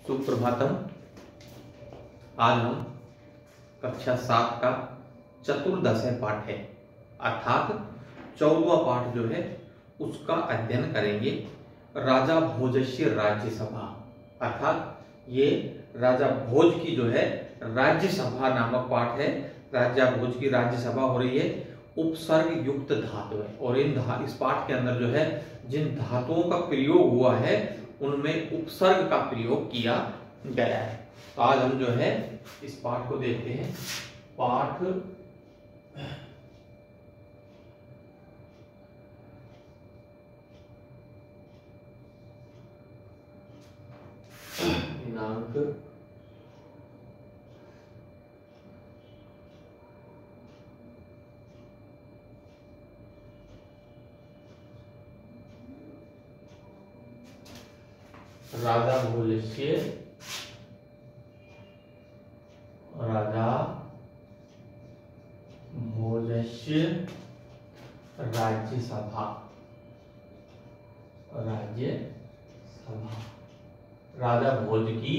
सुप्रभातम। आज हम कक्षा 7 का चतुर्दश पाठ है अर्थात 14वां पाठ जो है उसका अध्ययन करेंगे। राजा भोजस्य राज्य सभा अर्थात ये राजा भोज की जो है राज्य सभा नामक पाठ है। राजा भोज की राज्य सभा हो रही है। उपसर्ग युक्त धातु है और इस पाठ के अंदर जो है जिन धातुओं का प्रयोग हुआ है उनमें उपसर्ग का प्रयोग किया गया है। तो आज हम जो है इस पाठ को देखते हैं। पाठ दिनांक राजा भोजस्य राज्य सभा राजा भोज की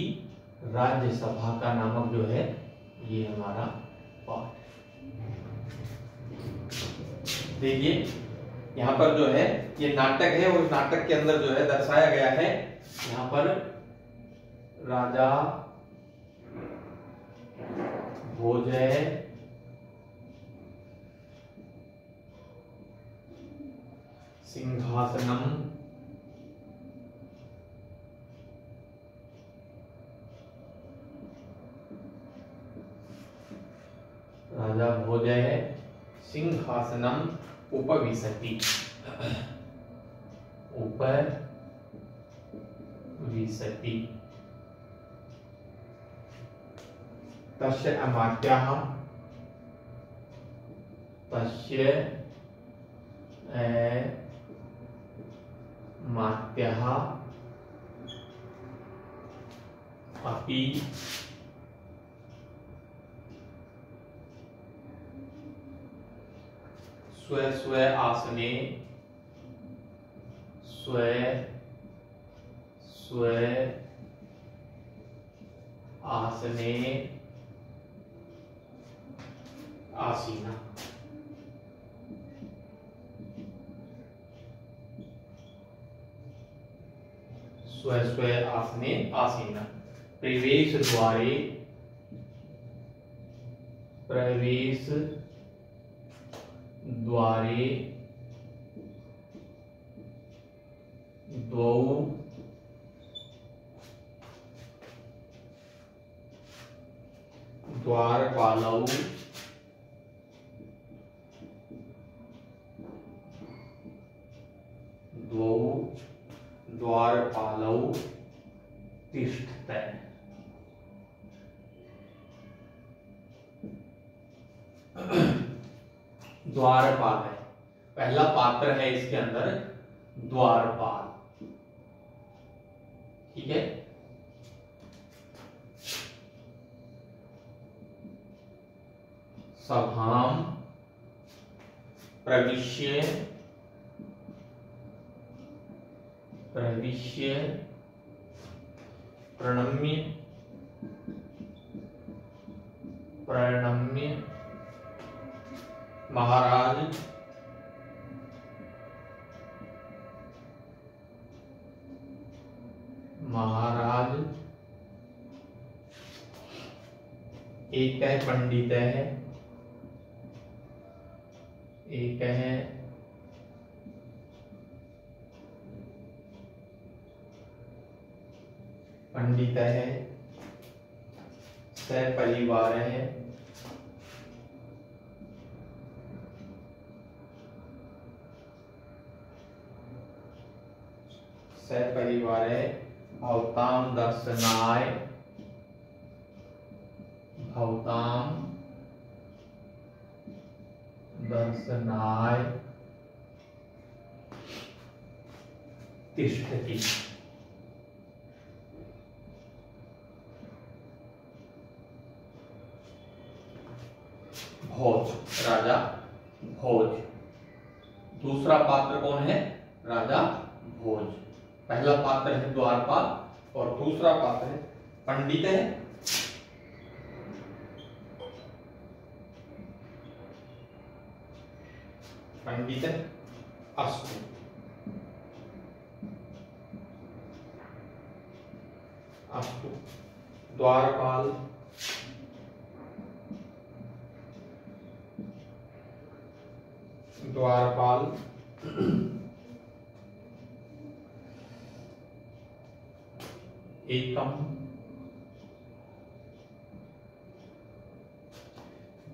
राज्य सभा का नामक जो है ये हमारा पाठ। देखिए यहाँ पर जो है ये नाटक है और नाटक के अंदर जो है दर्शाया गया है। यहाँ पर राजा भोजय सिंहासनम राजा भोजय सिंहासनम उपविशति तस्य अमात्याः अपि स्वे आसने आसीना। स्वे आसने आसीना। प्रवेश द्वारे द्वौ द्वारपालौ तिष्ठते। द्वारपाल है पहला पात्र है इसके अंदर द्वारपाल। ठीक है। सभाम प्रविश्य प्रणम्य महाराज एक है पंडित है एक है पंडित है सपरिवार है सपरिवार है भवताम दर्शनाय तिष्ठति। भोज राजा भोज। दूसरा पात्र कौन है? राजा भोज। पहला पात्र है द्वारपाल और दूसरा पात्र है पंडित है, पंडित अस्तु। अस्तु। द्वारपाल, द्वारपाल। एकम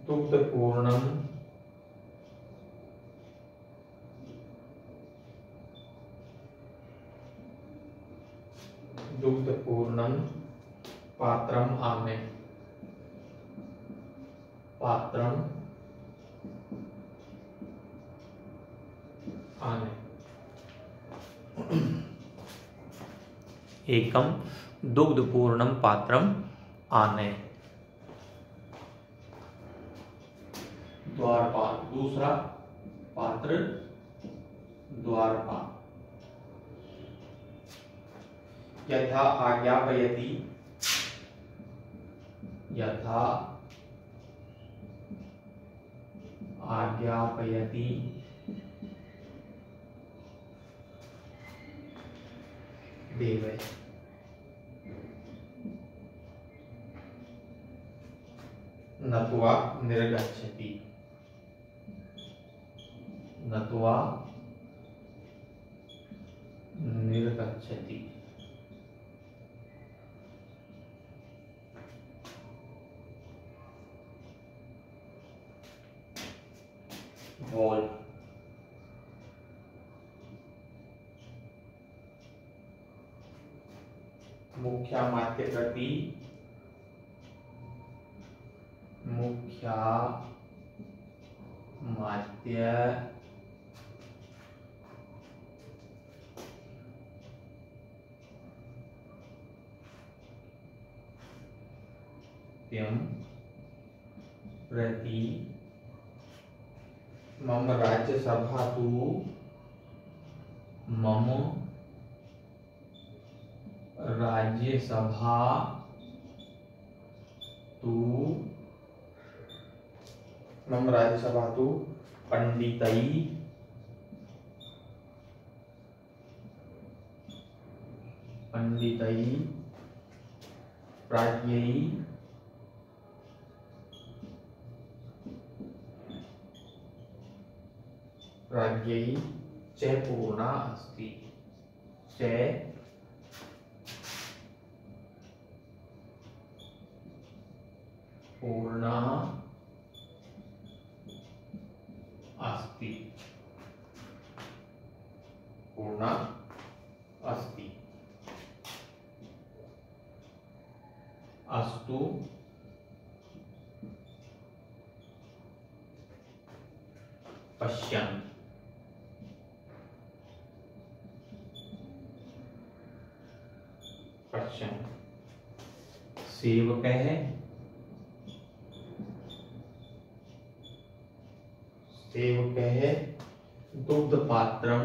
दुग्धपूर्णम, दुग्धपूर्णम पात्रम आने, पात्रम आने। एकम दुग्धपूर्णम पात्रम आने। द्वारपाल दूसरा पात्र, द्वारपाल। यथा आज्ञापयति, यथा आज्ञापयति देवः, नत्वा निर्गच्छति, नत्वा निर्गच्छति। भोज, मुख्यामात्य प्रति, मुख्यामात्य प्रति मम राज्यसभा तु, मम राज्यसभा तु, मम राज्यसभा तु पंडितै, पंडितै प्राज्ञै राज्ञै च पूर्णा अस्ति, च पूर्णा अस्ति, पूर्णा अस्ति। अस्तु पश्यन्, पश्यन्। सेवकः, सेवकः दुग्धपात्रं,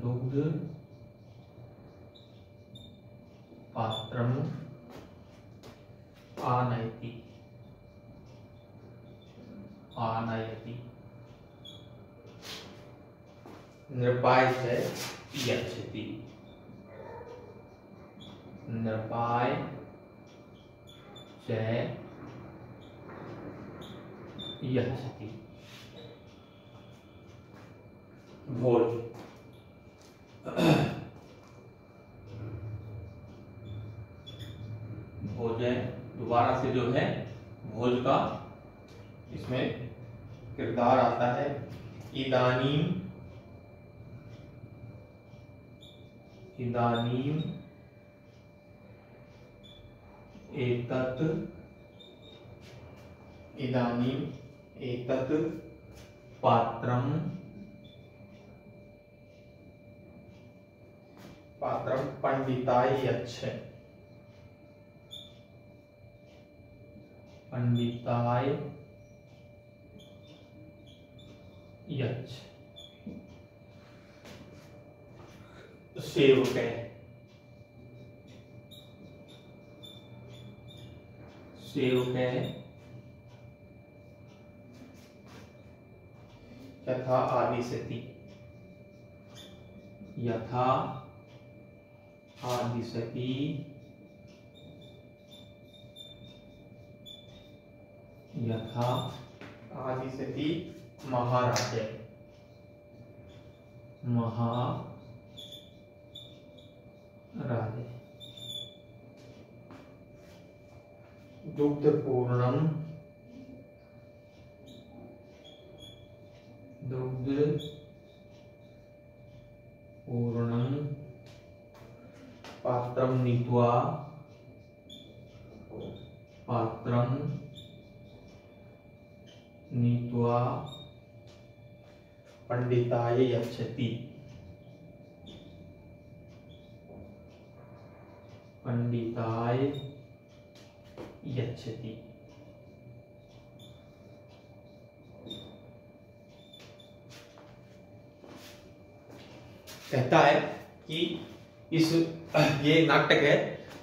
दुग्ध पात्रम आनयति, आनयति। नृपाय च यच्छति, नृपाय च यच्छति। भोज, भोज है, दोबारा से जो है भोज का इसमें किरदार आता है। इदानीम, इदानीम एतत्, इदानीम एतत् पात्रम, पात्रम पंडिताय यच्छ, पंडिताय यच्छ। सेवक है, सेवके यथा आदिशति, यथा आदिशति यथा आदिशति महाराजे, महाराजे दुग्धपूर्णम पात्रम नीत्वा पंडिताय यच्छति, पंडिताय यच्छति। कहता है कि ये नाटक है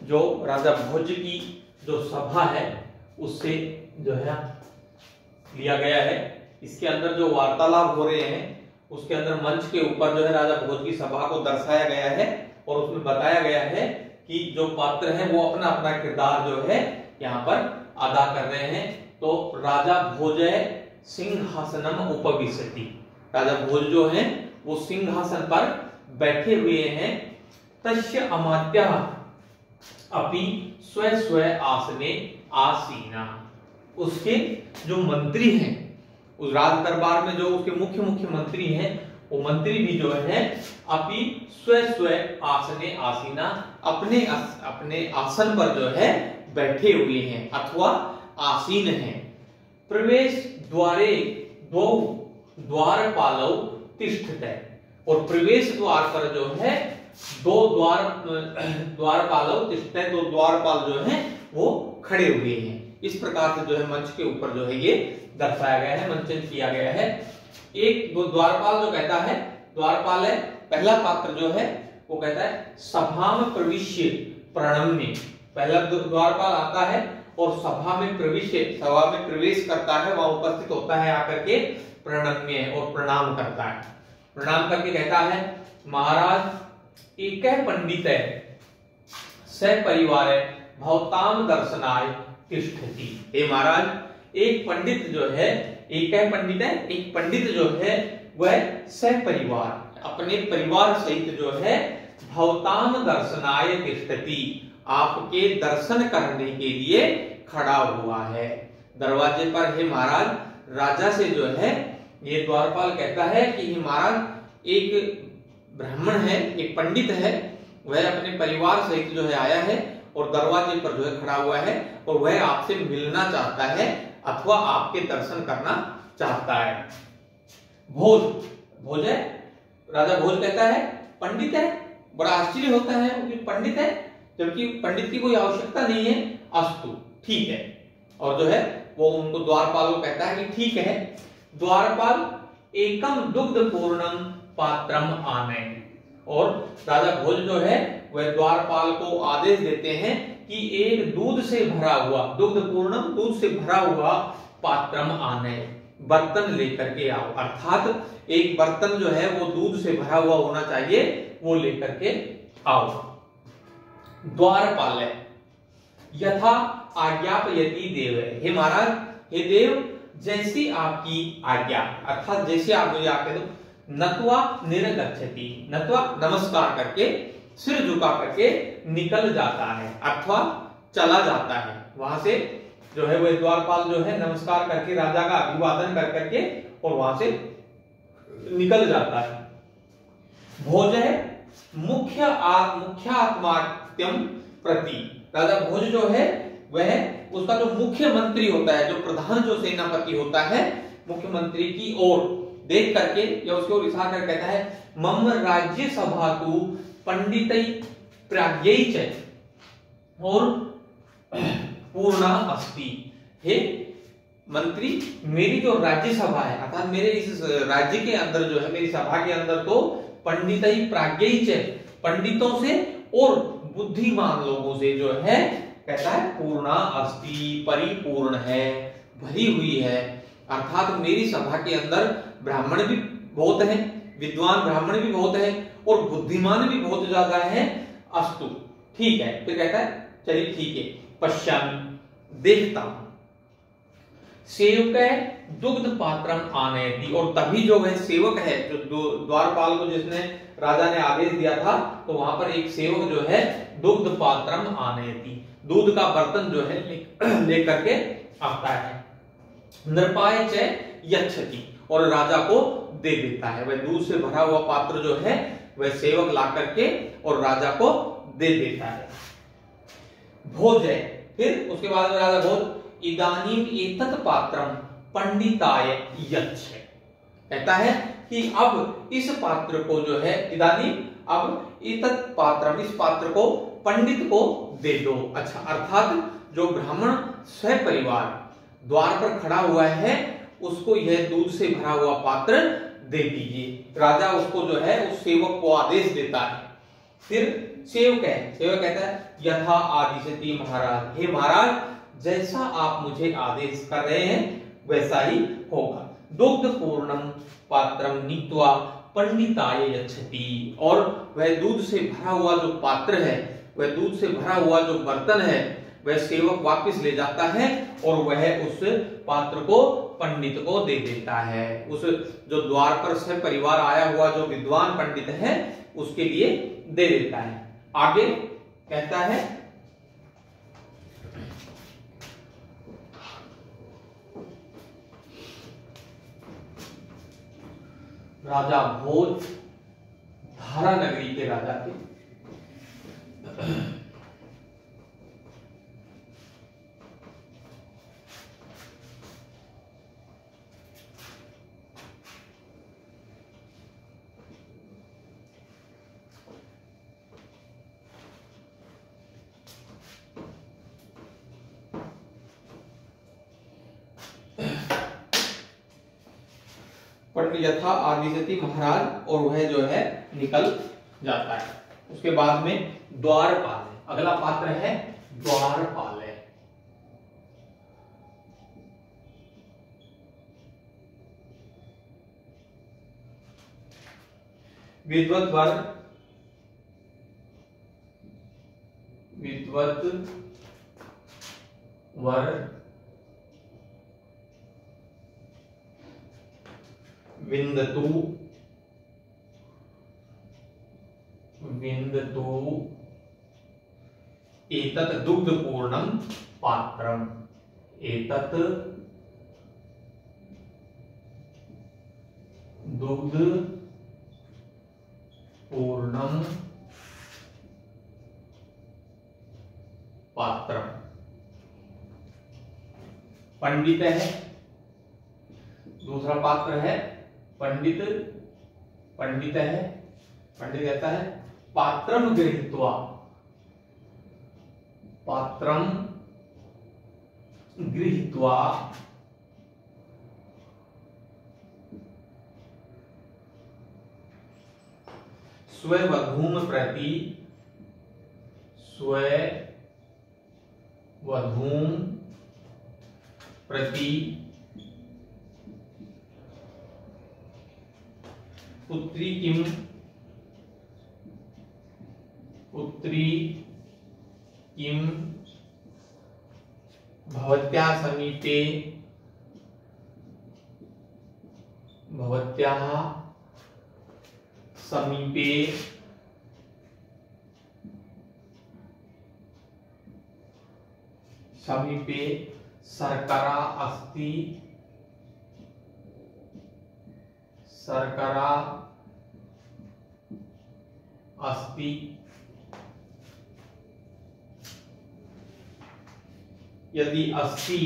जो राजा भोज की जो सभा है उससे जो है लिया गया है। इसके अंदर जो वार्तालाप हो रहे हैं उसके अंदर मंच के ऊपर जो है राजा भोज की सभा को दर्शाया गया है और उसमें बताया गया है कि जो पात्र हैं वो अपना अपना किरदार जो है यहाँ पर अदा कर रहे हैं। तो राजा भोजय सिंहासनम उपविशति, राजा भोज जो हैं वो सिंहासन पर बैठे हुए हैं। तस्य अमात्यः अपि स्व स्व आसने आसीना, उसके जो मंत्री हैं उस राज दरबार में जो उसके मुख्य मंत्री हैं वो मंत्री भी जो है अपि स्व स्व आसने आसीना, अपने अपने आसन पर जो है बैठे हुए हैं अथवा आसीन हैं। प्रवेश द्वारे दो द्वारपालौ तिष्ठते, और प्रवेश द्वार पर जो है दो द्वारपालौ तिष्ठते, दो द्वारपाल जो हैं वो खड़े हुए हैं। इस प्रकार से जो है मंच के ऊपर जो है ये दर्शाया गया है, मंचन किया गया है। एक दो द्वारपाल जो कहता है, द्वारपाल है पहला पात्र जो है वो कहता है सभा में प्रविश्य प्रणम्य, पहला द्वारपाल आता है और सभा में प्रवेश करता है, वहां उपस्थित होता है आकर के प्रणम्य और प्रणाम करता है। प्रणाम करके कहता है महाराज एक पंडित है सपरिवार भवताम दर्शनाय तिष्ठति, हे महाराज एक पंडित जो है, एक पंडित है, एक पंडित जो है वह सपरिवार अपने परिवार सहित जो है भवताम दर्शनाय तिष्ठति, आपके दर्शन करने के लिए खड़ा हुआ है दरवाजे पर। हे महाराज राजा से जो है ये द्वारपाल कहता है कि हे महाराज एक ब्राह्मण है, एक पंडित है, वह अपने परिवार सहित जो है आया है और दरवाजे पर जो है खड़ा हुआ है और वह आपसे मिलना चाहता है अथवा आपके दर्शन करना चाहता है। भोज है, राजा भोज कहता है पंडित है, बड़ा आश्चर्य होता है कि पंडित है जबकि पंडित की कोई आवश्यकता नहीं है। अस्तु ठीक है, और जो है वो उनको द्वारपाल को कहता है कि ठीक है। द्वारपाल एकम दुग्ध पूर्णम पात्रम आने, और राजा भोज जो है वह द्वारपाल को आदेश देते हैं कि एक दूध से भरा हुआ, दुग्ध पूर्णम दूध से भरा हुआ पात्रम आने, बर्तन लेकर के आओ, अर्थात एक बर्तन जो है वो दूध से भरा हुआ होना चाहिए, वो लेकर के आओ। द्वारपाल यथा आज्ञापयति देव, हे महाराज हे देव जैसी आपकी आज्ञा, अर्थात जैसे आप मुझे आज्ञा दो। नत्वा निर्गच्छति, नत्वा नमस्कार करके सिर झुका करके निकल जाता है अथवा चला जाता है। वहां से जो है वह द्वारपाल जो है नमस्कार करके राजा का अभिवादन कर करके और वहां से निकल जाता है। भोज है मुख्यात्मात्यम प्रति, राजा भोज जो है वह उसका जो मुख्य मंत्री होता है, जो प्रधान जो सेनापति होता है, मुख्यमंत्री की ओर देख करके या उसकी ओर इशारा कर कहता है मम राज्य सभा तु पंडितै प्राज्ञै च और पूर्णा अस्ति, हे मंत्री मेरी जो राज्यसभा है अर्थात मेरे इस राज्य के अंदर जो है मेरी सभा के अंदर तो पंडितै प्राज्ञै च पंडितों से और बुद्धिमान लोगों से जो है कहता है पूर्णा अस्ति, परिपूर्ण है, भरी हुई है। अर्थात मेरी सभा के अंदर ब्राह्मण भी बहुत हैं, विद्वान ब्राह्मण भी बहुत हैं और बुद्धिमान भी बहुत ज्यादा हैं। अस्तु, ठीक है। फिर कहता है चलिए ठीक है, पश्यामि, देखता हूं। सेवक दुग्ध पात्रम आनयति, और तभी जो वह सेवक है, जो द्वारपाल को जिसने राजा ने आदेश दिया था, तो वहां पर एक सेवक जो है दुग्ध पात्रम आनयति, दूध का बर्तन जो है लेकर के आता है। नृपाय च यच्छति, और राजा को दे देता है। वह दूध से भरा हुआ पात्र जो है वह सेवक ला करके और राजा को दे देता है। भोज है, फिर उसके बाद में राजा भोज, इदानीम एतत् पात्रम पंडिताय यच्छ, कहता है कि अब इस पात्र को जो है, इदानीम, अब एतत् पात्रम, इस पात्र को पंडित को दे दो। अच्छा, अर्थात जो ब्राह्मण सपरिवार द्वार पर खड़ा हुआ है उसको यह दूध से भरा हुआ पात्र दे दीजिए। राजा उसको जो है उस सेवक को आदेश देता है। फिर सेवक कहता है यथा आदिशति महाराज, हे महाराज जैसा आप मुझे आदेश कर रहे हैं वैसा ही होगा। दुग्ध पूर्णम पात्रम नीत्वा पंडिताय यच्छति, और वह दूध से भरा हुआ जो पात्र है, वह दूध से भरा हुआ जो बर्तन है, वह सेवक वापस ले जाता है और वह उस पात्र को पंडित को दे देता है। उस जो द्वार पर से परिवार आया हुआ जो विद्वान पंडित है उसके लिए दे देता है। आगे कहता है राजा भोज धारा नगरी के राजा थे। पंडित यथा आदिशति महाराज, और वह जो है निकल जाता है। उसके बाद में द्वारपाल है, अगला पात्र है द्वारपाल है। विद्वत वर विंदतु एतत् दुग्ध पूर्णम पात्रम, एतत् दुग्ध पूर्णम पात्रम। पंडित है, दूसरा पात्र है पंडित है। पंडित कहता है पात्रम गृहीत्वा, पात्रम गृहीत्वा स्ववधूम प्रति, स्ववधूम प्रति पुत्री किम भवत्याः समीपे शर्करा अस्ति यदि अस्ति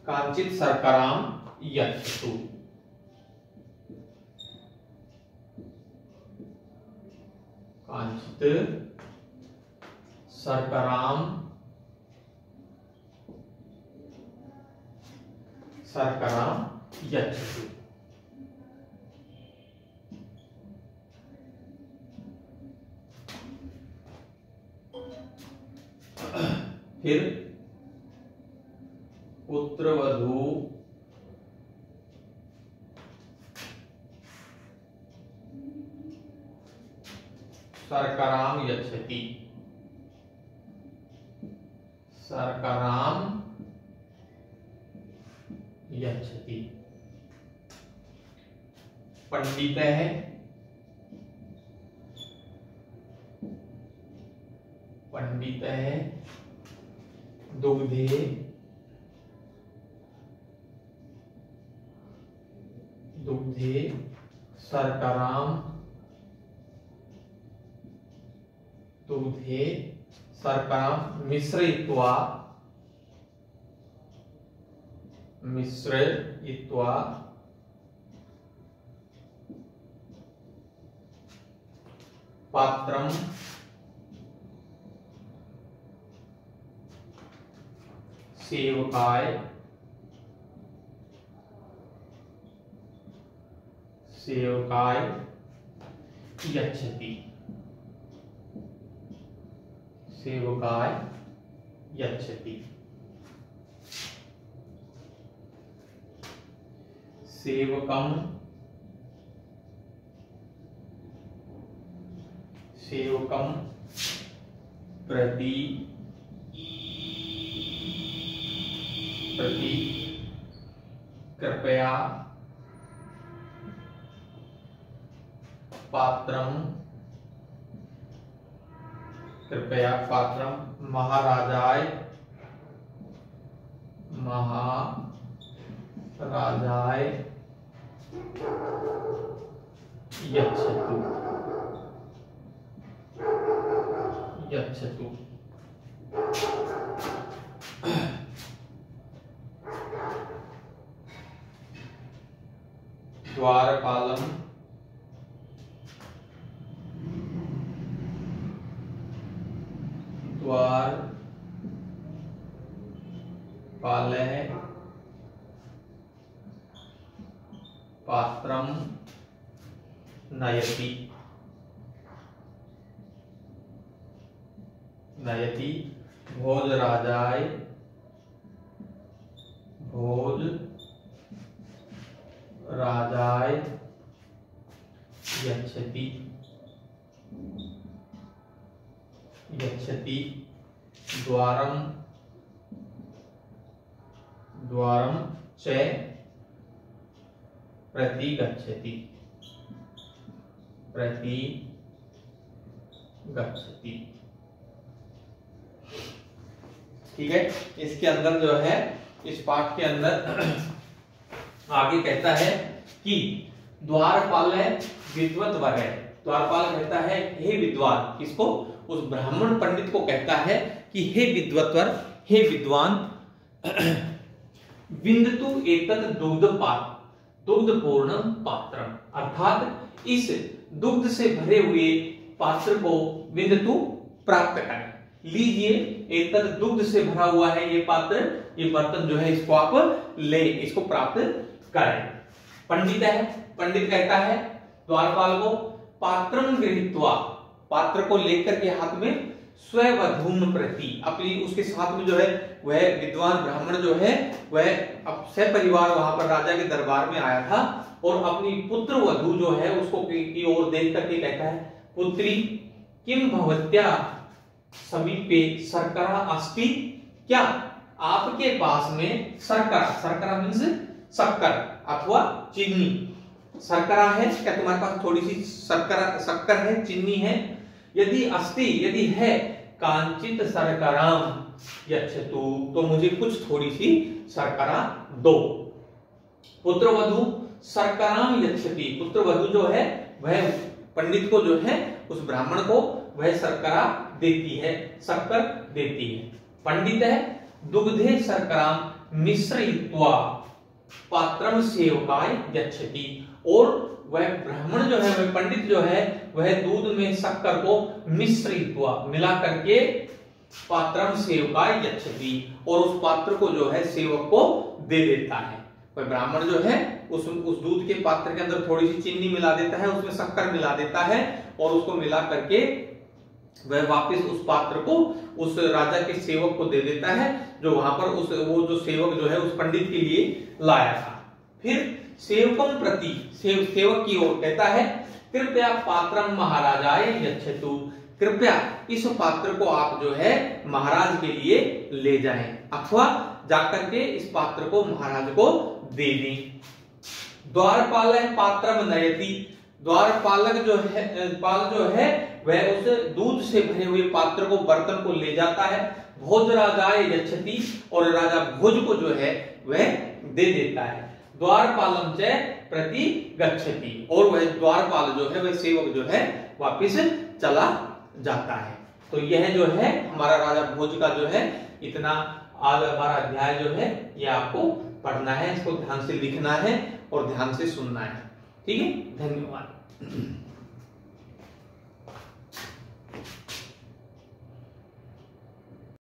कांचित शर्कराम यच्छतु, कांचित शर्कराम यच्छतु। फिर पुत्रवधू शर्कराम यच्छति, शर्कराम यच्छति। पंडितः पंडितः दुग्धे दुग्धे शर्कराम दुग्धे शर्कराम मिश्रयित्वा पात्रम सेवकाय यच्छति, सेवकाय यच्छति। सेवकम प्रति कृपया पात्रम महाराजाय यच्छतु। द्वारपालम पात्रम नयति भोजराजाय यच्छति द्वारम च प्रति गच्छति ठीक है। इसके अंदर जो है, इस पाठ के अंदर आगे कहता है कि द्वारपाल विद्वत वर है। द्वारपाल कहता है हे विद्वान, किसको? उस ब्राह्मण पंडित को कहता है कि हे विद्वत्वर, हे विद्वान, विन्दतु एतत् दुग्धपूर्ण पात्रम, अर्थात इस दुग्ध से भरे हुए पात्र को विन्दतु प्राप्त करें। लीजिए, एतत् दुग्ध से भरा हुआ है ये पात्र, ये बर्तन जो है, इसको आप ले, इसको प्राप्त करें। पंडित कहता है द्वारपाल को, पात्रम गृहीत्वा, पात्र को लेकर के हाथ में, स्ववधूम प्रति, अपनी उसके साथ में जो है वह विद्वान ब्राह्मण जो है वह अब सपरिवार वहां पर राजा के दरबार में आया था और अपनी पुत्र वधू जो है उसको की ओर देख करके कहता है, पुत्री किम भवत्या समीपे शर्करा अस्ति, क्या आपके पास में शर्करा मीन्स शक्कर अथवा चीनी, शर्करा है क्या तुम्हारे पास? थोड़ी सी शक्कर है, चीनी है? यदि अस्ति, यदि है, कांचित शर्कराम यच्छतु, तो मुझे कुछ थोड़ी सी शर्करा दो। पुत्रवधू शर्कराम यच्छति, पुत्रवधू जो है वह पंडित को जो है, उस ब्राह्मण को वह शर्करा देती है, शक्कर देती है। पंडित है दुग्धे शर्कराम मिश्रयित्वा पात्रम सेवकाय यच्छति, और वह ब्राह्मण जो है, वह पंडित जो है, वह दूध में शक्कर को मिश्रयित्वा मिला करके पात्रम सेवकाय यच्छति, और उस पात्र को जो है सेवक को दे देता है। वह ब्राह्मण जो है उस दूध के पात्र के अंदर थोड़ी सी चीनी मिला देता है, उसमें शक्कर मिला देता है और उसको मिला करके वह वापस उस पात्र को उस राजा के सेवक को दे देता है, जो वहां पर वो जो सेवक जो है उस पंडित के लिए लाया था। फिर सेवकम प्रति सेवक की ओर कहता है, कृपया पात्रम महाराजाय यच्छतु, कृपया इस पात्र को आप जो है महाराज के लिए ले जाएं, अथवा जाकर के इस पात्र को महाराज को दे दें। द्वारपाल पात्रम नयति, द्वारपालक जो है वह उस दूध से भरे हुए पात्र को, बर्तन को ले जाता है। भोजराजाय यच्छति, और राजा भोज को जो है वह दे देता है। द्वारपालम च प्रति गच्छति, और वह द्वारपाल जो है वह सेवक जो है वापिस चला जाता है। तो यह जो है हमारा राजा भोज का जो है इतना आज हमारा अध्याय जो है ये आपको पढ़ना है, इसको ध्यान से लिखना है और ध्यान से सुनना है। ठीक है, धन्यवाद।